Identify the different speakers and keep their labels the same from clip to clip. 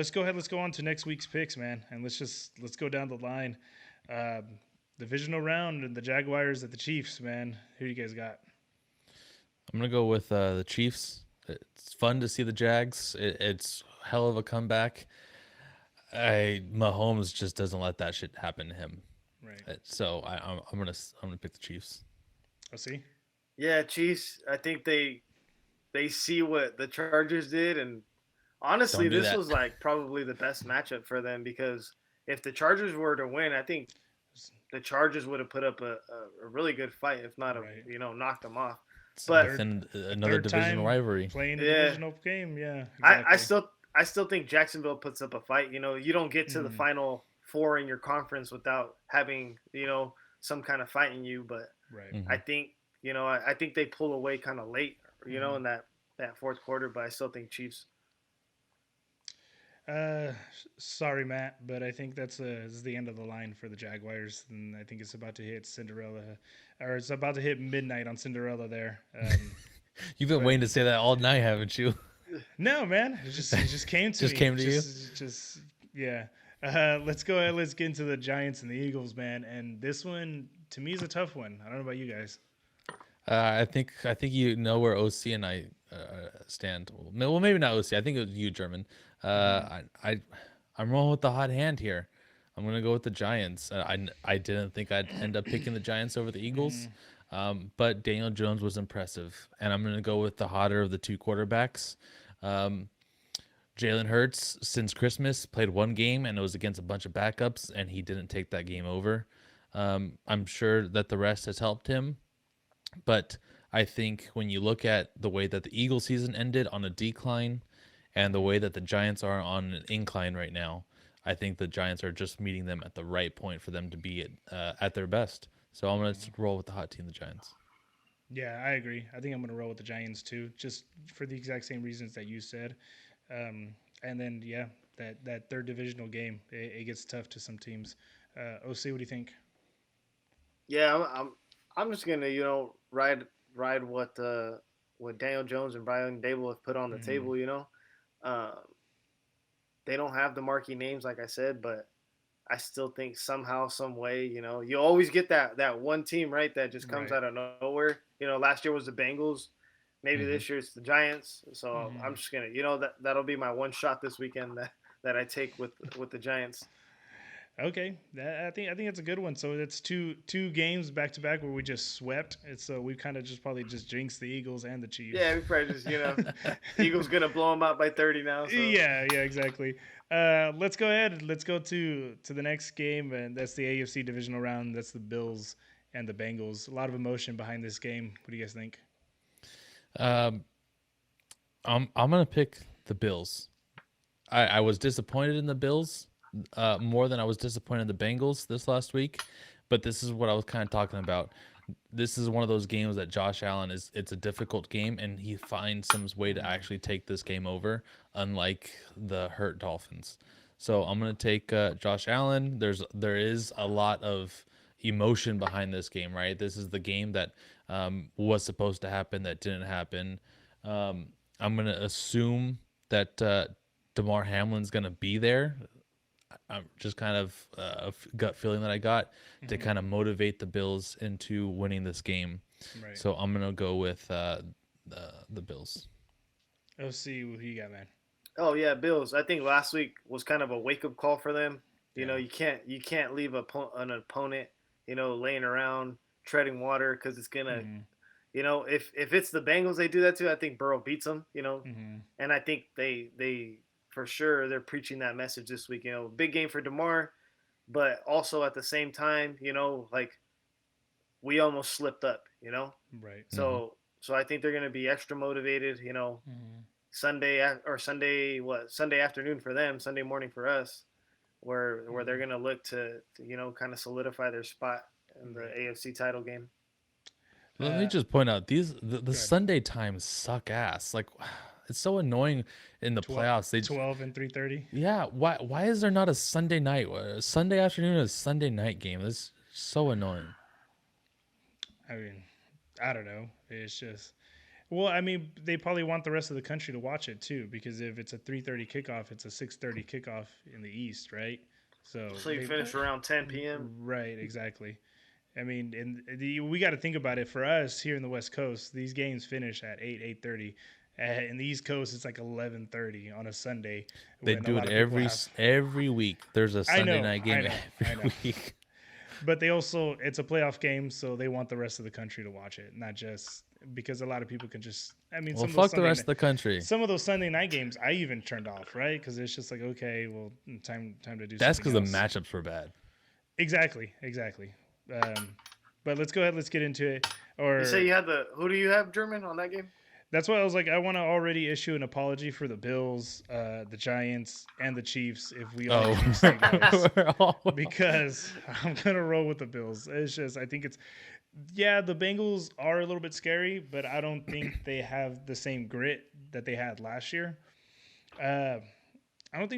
Speaker 1: let's go ahead. Let's go on to next week's picks, man, and let's go down the line. Um, Divisional round and the Jaguars at the Chiefs, man. Who you guys got?
Speaker 2: I'm gonna go with the Chiefs. It's fun to see the Jags. It's hell of a comeback. Mahomes just doesn't let that shit happen to him.
Speaker 1: Right.
Speaker 2: So I'm gonna pick the Chiefs.
Speaker 1: I'll see.
Speaker 3: Yeah, Chiefs. I think they see what the Chargers did, and honestly,
Speaker 2: Don't do
Speaker 3: this
Speaker 2: that.
Speaker 3: was like probably the best matchup for them because if the Chargers were to win, I think the Chargers would have put up a really good fight, if not,
Speaker 1: Right.
Speaker 3: knocked them off.
Speaker 2: It's
Speaker 3: But
Speaker 1: Third
Speaker 2: within
Speaker 1: a
Speaker 2: another
Speaker 1: third
Speaker 2: divisional
Speaker 1: time
Speaker 2: rivalry.
Speaker 1: playing a
Speaker 3: yeah,
Speaker 1: divisional game. Yeah,
Speaker 3: I
Speaker 1: exactly.
Speaker 3: still I still think Jacksonville puts up a fight. You don't get to the
Speaker 1: Mm,
Speaker 3: final four in your conference without having some kind of fight in you. But
Speaker 1: right.
Speaker 3: I
Speaker 2: Hmm.
Speaker 3: think I think they pull away kind of late,
Speaker 1: Mm-hmm.
Speaker 3: in that fourth quarter. But I still think Chiefs.
Speaker 1: Uh, Sorry, Matt, but I think this is the end of the line for the Jaguars, and I think it's about to hit Cinderella, or it's about to hit midnight on Cinderella there.
Speaker 2: You've been
Speaker 1: But
Speaker 2: waiting to say that all night, haven't you?
Speaker 1: no, man, it just came to
Speaker 2: Just
Speaker 1: me.
Speaker 2: came to you.
Speaker 1: Just yeah. Let's go ahead. Let's get into the Giants and the Eagles, man. And this one to me is a tough one. I don't know about you guys.
Speaker 2: I think you know where OC and I stand. Well, maybe not OC. I think it was you, German.
Speaker 1: Mm-hmm.
Speaker 2: I'm rolling with the hot hand here. I'm gonna go with the Giants. I didn't think I'd end up picking the Giants over the Eagles,
Speaker 1: Mm-hmm.
Speaker 2: but Daniel Jones was impressive, and I'm gonna go with the hotter of the two quarterbacks. Um, Jalen Hurts, since Christmas, played one game, and it was against a bunch of backups, and he didn't take that game over. I'm sure that the rest has helped him, but I think when you look at the way that the Eagle season ended on a decline and the way that the Giants are on an incline right now, I think the Giants are just meeting them at the right point for them to be at their best. So I'm going to roll with the hot team, the Giants.
Speaker 1: Yeah, I agree. I think I'm going to roll with the Giants too, just for the exact same reasons that you said. And then yeah, that third divisional game, it gets tough to some teams. OC, what do you think?
Speaker 3: Yeah, I'm just gonna ride what Daniel Jones and Brian Dable have put on the
Speaker 1: Mm-hmm.
Speaker 3: table. Um, they don't have the marquee names like I said, but I still think somehow, some way, you always get that one team right that just comes
Speaker 1: Right.
Speaker 3: out of nowhere. Last year was the Bengals. Maybe
Speaker 2: Hmm.
Speaker 3: this year it's the Giants. So
Speaker 1: Mm-hmm.
Speaker 3: I'm just gonna, that'll be my one shot this weekend that I take with the Giants.
Speaker 1: Okay, I think that's a good one. So it's two games back to back where we just swept. It's so we kind of just probably just jinxed the Eagles and the
Speaker 3: Yeah,
Speaker 1: Chiefs.
Speaker 3: we probably just Eagles gonna blow them out by 30 now. So
Speaker 1: Yeah, exactly. Let's go ahead. Let's go to the next game, and that's the AFC divisional round. That's the Bills and the Bengals. A lot of emotion behind this game. What do you guys think?
Speaker 2: Um, I'm going to pick the Bills. I was disappointed in the Bills more than I was disappointed in the Bengals this last week. But this is what I was kind of talking about. This is one of those games that Josh Allen is. It's a difficult game, and he finds some way to actually take this game over, unlike the hurt Dolphins. So I'm gonna take Josh Allen. There is a lot of emotion behind this game, right? This is the game that was supposed to happen that didn't happen. I'm gonna assume that Damar Hamlin's gonna be there. I'm just kind of gut feeling that I got to
Speaker 1: Mm-hmm.
Speaker 2: kind of motivate the Bills into winning this game.
Speaker 1: Right.
Speaker 2: So I'm gonna go with the Bills.
Speaker 1: OC, who you got, man?
Speaker 3: oh yeah, Bills. I think last week was kind of a wake up call for them.
Speaker 1: Yeah.
Speaker 3: You can't leave an opponent laying around treading water because it's gonna
Speaker 1: Mm-hmm.
Speaker 3: if it's the Bengals they do that to, I think Burrow beats them.
Speaker 1: Mm-hmm.
Speaker 3: And I think they for sure they're preaching that message this week. Big game for Demar, but also at the same time, like we almost slipped up.
Speaker 1: Right.
Speaker 2: Hmm.
Speaker 3: So I think they're gonna be extra motivated.
Speaker 1: Mm-hmm.
Speaker 3: Sunday afternoon for them, Sunday morning for us, where they're
Speaker 1: Mm-hmm.
Speaker 3: gonna look to kind of solidify their spot in the
Speaker 1: Right.
Speaker 3: AFC title game.
Speaker 2: Let me just point out the
Speaker 1: Good.
Speaker 2: Sunday times suck ass. Like it's so annoying in the
Speaker 1: 12,
Speaker 2: playoffs.
Speaker 1: 12 and 3:30.
Speaker 2: Yeah. Why is there not a Sunday night, Sunday afternoon, a Sunday night game? This is so annoying.
Speaker 1: I mean, I don't know. It's just Well, I mean, they probably want the rest of the country to watch it too, because if it's a 3:30 kickoff, it's a 6:30 kickoff in the East, right? So
Speaker 3: So you
Speaker 1: they,
Speaker 3: finish around 10 p.m.
Speaker 1: right, exactly. I mean, we got to think about it. For us here in the West Coast, these games finish at 8:30. In the East Coast, it's like 11:30 on a Sunday
Speaker 2: They
Speaker 1: when a
Speaker 2: do it
Speaker 1: lot of people have.
Speaker 2: every week. There's a
Speaker 1: I
Speaker 2: Sunday
Speaker 1: know,
Speaker 2: night
Speaker 1: I
Speaker 2: game
Speaker 1: know, I know.
Speaker 2: every week.
Speaker 1: But they also, it's a playoff game, so they want the rest of the country to watch it, not just because a lot of people can just. I mean,
Speaker 2: Well, fuck the rest of the country.
Speaker 1: some of those Sunday night games, I even turned off, right? Because it's just like, okay, well, time to do
Speaker 2: That's
Speaker 1: something
Speaker 2: because the
Speaker 1: else.
Speaker 2: matchups were bad.
Speaker 1: Exactly, exactly. But let's go ahead. Let's get into it.
Speaker 3: You say
Speaker 1: Or
Speaker 3: you had who do you have, German, on that game?
Speaker 1: that's why I was like, I want to already issue an apology for the Bills, the Giants, and the Chiefs if we all
Speaker 2: Oh,
Speaker 1: lose like this.
Speaker 2: we're all-
Speaker 1: Because I'm gonna roll with the Bills. It's just I think it's yeah, the Bengals are a little bit scary, but I don't think they have the same grit that they had last year. Uh, I don't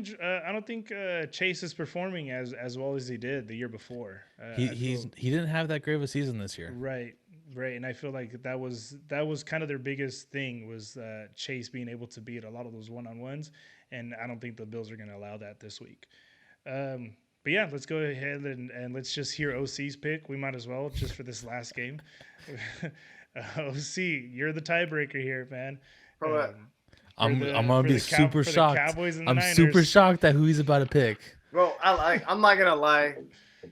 Speaker 1: think Chase is performing as well as he did the year before. I feel
Speaker 2: he didn't have that great of a season this year.
Speaker 1: right, right, and I feel like that was kind of their biggest thing was Chase being able to beat a lot of those one on ones, and I don't think the Bills are going to allow that this week. But yeah, let's go ahead and let's just hear OC's pick. We might as well just for this last game. OC, you're the tiebreaker here, man.
Speaker 3: For what?
Speaker 2: I'm
Speaker 1: the-
Speaker 2: gonna
Speaker 1: for
Speaker 2: be
Speaker 1: the
Speaker 2: super
Speaker 1: for the
Speaker 2: shocked.
Speaker 1: Cowboys and the
Speaker 2: I'm
Speaker 1: Niners.
Speaker 2: super shocked at who he's about to pick.
Speaker 3: Bro, I'm not gonna lie.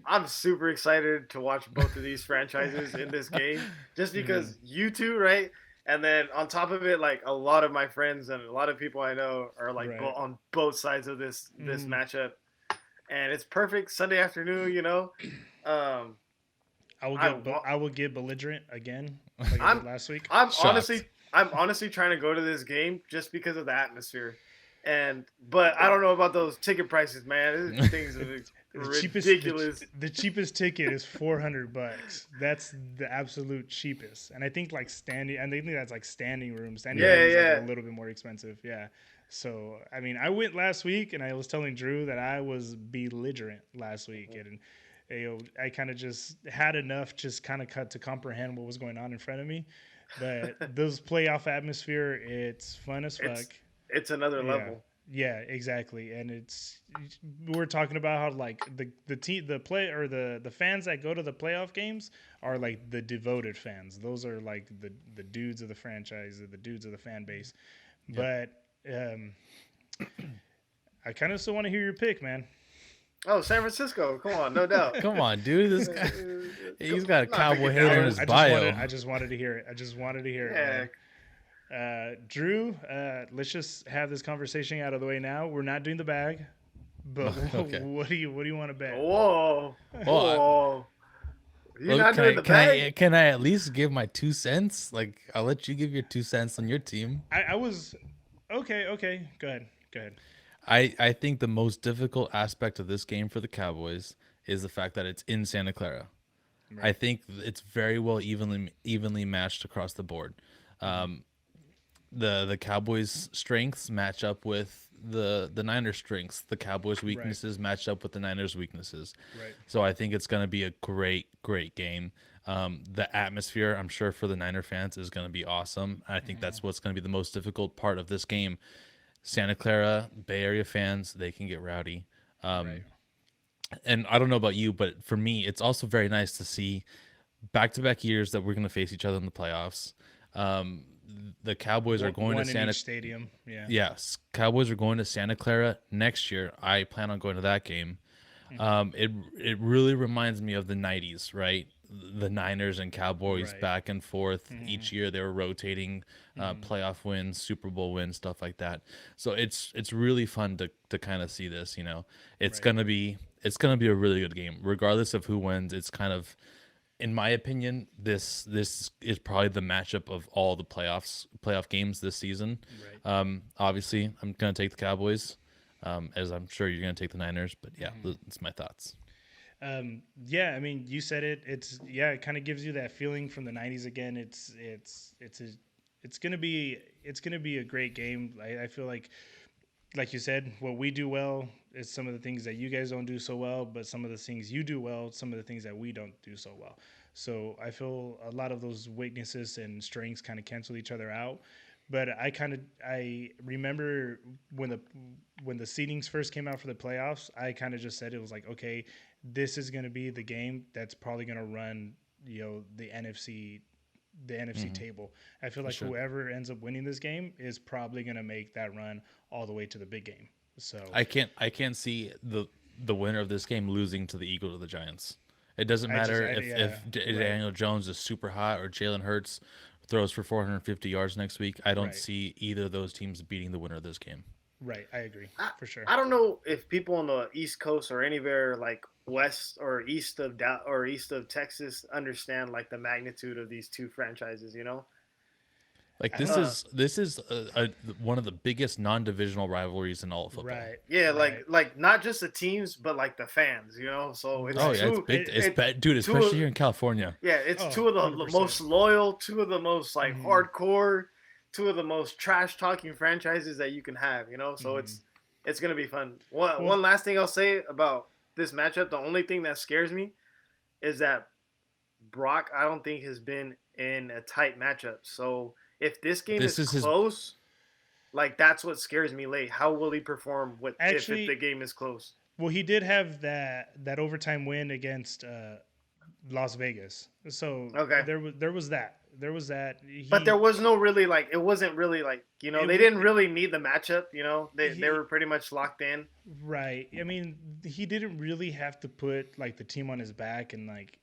Speaker 3: I'm super excited to watch both of these franchises in this game, just because you two, right? And then on top of it, like a lot of my friends and a lot of people I know are like
Speaker 1: Right.
Speaker 3: on both sides of this matchup, and it's perfect Sunday afternoon. Um,
Speaker 1: I will get belligerent again, like I did last week.
Speaker 3: I'm
Speaker 2: Shocked.
Speaker 3: honestly trying to go to this game just because of the atmosphere, but I don't know about those ticket prices, man. These things are ridiculous.
Speaker 1: The cheapest ticket is $400. That's the absolute cheapest. And I think like standing, and I think that's like standing room. Standing room is like a little bit more expensive. Yeah. So I mean, I went last week, and I was telling Drew that I was belligerent last week, and I kind of just had enough, just kind of cut to comprehend what was going on in front of me. But those playoff atmosphere, it's fun as fuck.
Speaker 3: It's another level.
Speaker 1: Yeah, exactly. And we're talking about how like the team the play or the fans that go to the playoff games are like the devoted fans. Those are like the dudes of the franchise, the dudes of the fan base. Yep. But I kind of still want to hear your pick, man.
Speaker 3: Oh, San Francisco! Come on, no doubt.
Speaker 2: Come on, dude. This guy, he's got a cowboy hater in his bio.
Speaker 1: I just wanted to hear it. I just wanted to hear it. Man. Drew, let's just have this conversation out of the way now. We're not doing the bag, but
Speaker 2: Okay.
Speaker 1: what do you want to bet?
Speaker 3: Whoa.
Speaker 2: You're not doing the bag? Can I at least give my 2 cents? Like, I'll let you give your 2 cents on your team.
Speaker 1: I was okay. Go ahead.
Speaker 2: I think the most difficult aspect of this game for the Cowboys is the fact that it's in Santa Clara. Right. I think it's very well evenly matched across the board. The Cowboys' strengths match up with the Niners' strengths. The Cowboys' weaknesses match up with the Niners' weaknesses.
Speaker 1: Right.
Speaker 2: So I think it's going to be a great game. The atmosphere, I'm sure, for the Niner fans is going to be awesome. I think that's what's going to be the most difficult part of this game. Santa Clara, Bay Area fans, they can get rowdy. Right. And I don't know about you, but for me, it's also very nice to see back-to-back years that we're going to face each other in the playoffs. The Cowboys are going to Santa
Speaker 1: Stadium. Yeah.
Speaker 2: Yes, Cowboys are going to Santa Clara next year. I plan on going to that game. It really reminds me of the '90s, right? The Niners and Cowboys back and forth each year. They were rotating playoff wins, Super Bowl wins, stuff like that. So it's really fun to kind of see this. It's gonna be a really good game, regardless of who wins. It's kind of, in my opinion, this is probably the matchup of all the playoff games this season. Right. Obviously, I'm gonna take the Cowboys, as I'm sure you're gonna take the Niners. But yeah, that's my thoughts.
Speaker 1: Yeah, I mean, you said it. It kind of gives you that feeling from the '90s again. It's gonna be a great game. I feel like you said, what we do well is some of the things that you guys don't do so well, but some of the things you do well, some of the things that we don't do so well. So I feel a lot of those weaknesses and strengths kind of cancel each other out. But I remember when the seedings first came out for the playoffs, I kind of just said it was like, okay, this is going to be the game that's probably going to run, the NFC
Speaker 2: Hmm.
Speaker 1: table. I feel
Speaker 2: For
Speaker 1: like
Speaker 2: sure.
Speaker 1: whoever ends up winning this game is probably going to make that run all the way to the big game. So
Speaker 2: I can't see the winner of this game losing to the Eagles or the Giants. It doesn't matter if
Speaker 1: yeah, right,
Speaker 2: Daniel Jones is super hot or Jalen Hurts throws for 450 yards next week. I don't
Speaker 1: right,
Speaker 2: see either of those teams beating the winner of this game.
Speaker 1: right. I agree
Speaker 3: I,
Speaker 1: for sure.
Speaker 3: I don't know if people on the East Coast or anywhere like west or east of Texas understand like the magnitude of these two franchises.
Speaker 2: Like
Speaker 1: I don't.
Speaker 2: this is one of the biggest non-divisional rivalries in all of football.
Speaker 1: Right,
Speaker 3: Yeah,
Speaker 1: right,
Speaker 3: like not just the teams, but like the fans. So it's
Speaker 2: Oh
Speaker 1: right.
Speaker 2: yeah, it's
Speaker 3: two.
Speaker 2: big. It's
Speaker 1: It
Speaker 2: bad, dude. Especially
Speaker 3: Two.
Speaker 2: here in California.
Speaker 3: Yeah, it's
Speaker 1: Oh,
Speaker 3: two of the
Speaker 1: 100%.
Speaker 3: most loyal, two of the most like
Speaker 1: Mm-hmm,
Speaker 3: hardcore, two of the most trash talking franchises that you can have. So
Speaker 1: mm-hmm.
Speaker 3: it's gonna be fun. One
Speaker 1: Well,
Speaker 3: one last thing I'll say about this matchup: the only thing that scares me is that Brock, I don't think has been in a tight matchup. So if this game
Speaker 2: This
Speaker 3: is
Speaker 2: is his.
Speaker 3: close, like that's what scares me late. How will he perform with if the
Speaker 1: actually,
Speaker 3: game is close?
Speaker 1: well, he did have that overtime win against Las Vegas. So
Speaker 3: Okay.
Speaker 1: there was that.
Speaker 3: But there
Speaker 1: He
Speaker 3: was no really like it wasn't really like
Speaker 1: it
Speaker 3: they
Speaker 1: w-
Speaker 3: didn't really need the matchup. They
Speaker 1: he
Speaker 3: were pretty much locked in.
Speaker 1: right. I mean, he didn't really have to put like the team on his back and like.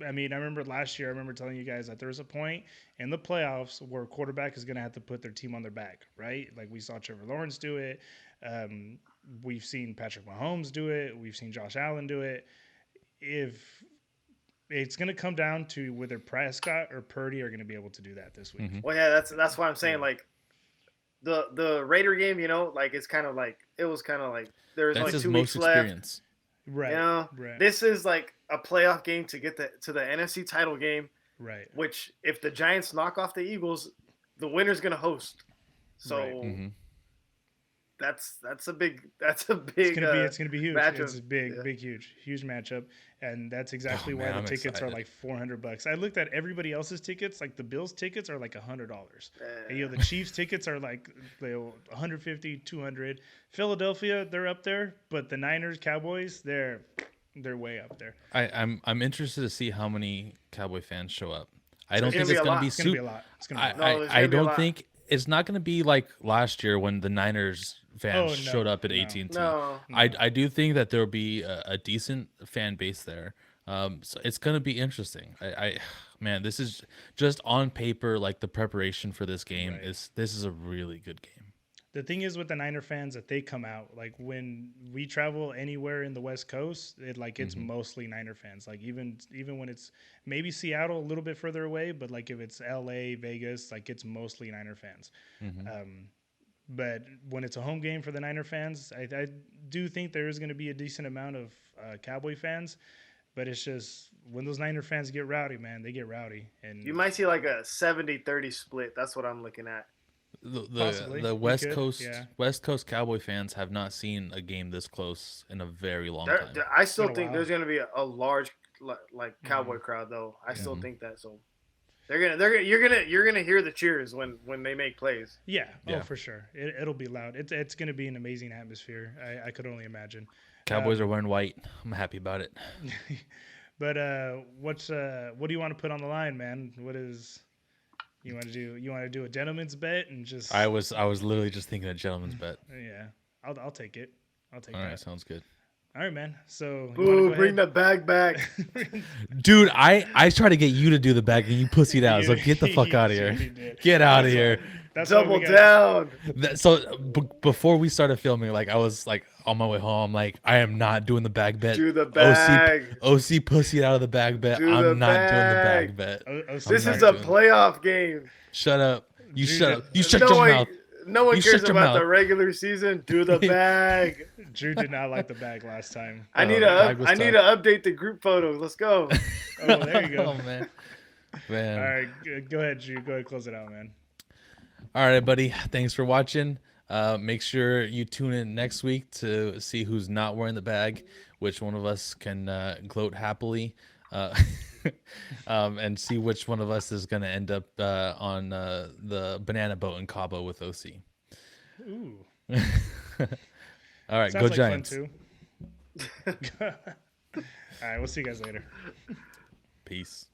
Speaker 1: I mean, I remember last year. I remember telling you guys that there was a point in the playoffs where a quarterback is going to have to put their team on their back, right? Like we saw Trevor Lawrence do it. Um, we've seen Patrick Mahomes do it. We've seen Josh Allen do it. If it's going to come down to whether Prescott or Purdy are going to be able to do that this week.
Speaker 2: Mhm.
Speaker 3: Well, yeah, that's why I'm saying
Speaker 1: Yeah.
Speaker 3: like the Raider game. Like it's kind of like it was kind of like there was
Speaker 2: That's
Speaker 3: only
Speaker 2: his
Speaker 3: 2 weeks
Speaker 2: most
Speaker 3: left.
Speaker 2: experience.
Speaker 1: Right. Right.
Speaker 3: This is like a playoff game to get to the NFC title game.
Speaker 1: Right.
Speaker 3: Which if the Giants knock off the Eagles, the winner's gonna host.
Speaker 1: Right.
Speaker 3: So
Speaker 2: Hmm.
Speaker 3: that's a big
Speaker 1: It's gonna be huge.
Speaker 3: matchup.
Speaker 1: It's a big,
Speaker 3: Yeah.
Speaker 1: big, huge matchup, and that's
Speaker 2: Oh
Speaker 1: exactly why
Speaker 2: man,
Speaker 1: the
Speaker 2: I'm
Speaker 1: tickets are
Speaker 2: excited.
Speaker 1: like $400. I looked at everybody else's tickets. Like the Bills tickets are like $100. And,
Speaker 3: Uh,
Speaker 1: the Chiefs tickets are like 150, 200. Philadelphia, they're up there, but the Niners, Cowboys, they're way up there.
Speaker 2: I'm interested to see how many Cowboy fans show up. I don't
Speaker 3: There's
Speaker 2: think
Speaker 3: gonna be
Speaker 2: it's
Speaker 3: a
Speaker 2: gonna
Speaker 3: lot.
Speaker 2: be
Speaker 1: It's gonna be a
Speaker 2: super.
Speaker 1: lot. It's gonna be a lot.
Speaker 3: No, there's
Speaker 2: I
Speaker 3: gonna be a
Speaker 2: don't
Speaker 3: lot.
Speaker 2: think it's not gonna be like last year when the Niners fans
Speaker 1: Oh
Speaker 2: showed
Speaker 1: no,
Speaker 2: up at
Speaker 1: no,
Speaker 2: AT&T.
Speaker 3: No,
Speaker 2: I do think that there'll be a decent fan base there. So it's gonna be interesting. Man, this is just on paper like the preparation for this game
Speaker 1: right.
Speaker 2: is this is a really good game.
Speaker 1: The thing is with the Niner fans that they come out like when we travel anywhere in the West Coast, it's
Speaker 2: Hmm.
Speaker 1: mostly Niner fans. Like even when it's maybe Seattle a little bit further away, but like if it's L.A., Vegas, like it's mostly Niner fans.
Speaker 2: Hmm.
Speaker 1: But when it's a home game for the Niner fans, I do think there is going to be a decent amount of Cowboy fans. But it's just when those Niner fans get rowdy, man, they get rowdy, and
Speaker 3: you might see like a 70-30 split. That's what I'm looking at.
Speaker 1: possibly
Speaker 2: The
Speaker 1: we could, yeah.
Speaker 2: West Coast Cowboy fans have not seen a game this close in a very long
Speaker 3: There,
Speaker 2: time.
Speaker 3: there- I
Speaker 1: It's been
Speaker 3: still
Speaker 1: a
Speaker 3: think
Speaker 1: while.
Speaker 3: there's gonna be a large like cowboy
Speaker 1: Mhm.
Speaker 3: crowd though. I
Speaker 1: Yeah.
Speaker 3: still
Speaker 2: Mhm.
Speaker 3: think that. So you're gonna hear the cheers when they make plays.
Speaker 1: Yeah,
Speaker 2: Yeah.
Speaker 1: oh for sure. It'll be loud. It's going to be an amazing atmosphere. I could only imagine.
Speaker 2: Cowboys are
Speaker 1: Um,
Speaker 2: wearing white. I'm happy about it.
Speaker 1: but what do you want to put on the line, man? What is you want to do? You want to do a gentleman's bet and just
Speaker 2: I was literally just thinking a gentleman's bet.
Speaker 1: yeah. I'll take it. I'll take
Speaker 2: All right,
Speaker 1: that.
Speaker 2: sounds good.
Speaker 1: All right, man. So you want
Speaker 3: Boo!
Speaker 1: to
Speaker 3: Bring
Speaker 1: go
Speaker 3: the bag back.
Speaker 1: ahead?
Speaker 2: Dude, I tried to get you to do the bag and you pussied out. So
Speaker 1: You-
Speaker 2: get the fuck
Speaker 1: you
Speaker 2: out of here.
Speaker 1: really did.
Speaker 2: Get out of
Speaker 1: That's why-
Speaker 2: here.
Speaker 1: That's why
Speaker 3: Double
Speaker 1: we got,
Speaker 3: down.
Speaker 2: So before we started filming, like I was like on my way home, like I am not doing the bag bet.
Speaker 3: Do the bag.
Speaker 2: OC pussied out of the bag bet.
Speaker 3: Do the
Speaker 2: I'm not doing the
Speaker 3: bag.
Speaker 2: bag bet.
Speaker 1: OC
Speaker 3: This
Speaker 2: not
Speaker 3: is a
Speaker 2: doing it.
Speaker 3: playoff game.
Speaker 2: Shut up. You
Speaker 1: Dude,
Speaker 2: shut up. You shut
Speaker 3: no
Speaker 2: your
Speaker 3: one,
Speaker 2: mouth.
Speaker 3: No one
Speaker 2: You
Speaker 3: cares
Speaker 2: shut your
Speaker 3: about
Speaker 2: mouth.
Speaker 3: the regular season. Do the bag.
Speaker 1: Drew did not like the bag last time.
Speaker 3: I need
Speaker 2: the bag was
Speaker 3: I need to update the group photos. Let's go.
Speaker 1: Oh, there you go.
Speaker 2: Oh man. Man.
Speaker 1: All right, go ahead, Drew. Go ahead, and close it out, man.
Speaker 2: All right, buddy. Thanks for watching. Make sure you tune in next week to see who's not wearing the bag, which one of us can gloat happily. and see which one of us is going to end up on the banana boat in Cabo with OC.
Speaker 1: Ooh.
Speaker 2: All right,
Speaker 1: Sounds
Speaker 2: go
Speaker 1: like
Speaker 2: Giants.
Speaker 1: fun too. All right, we'll see you guys later.
Speaker 2: Peace.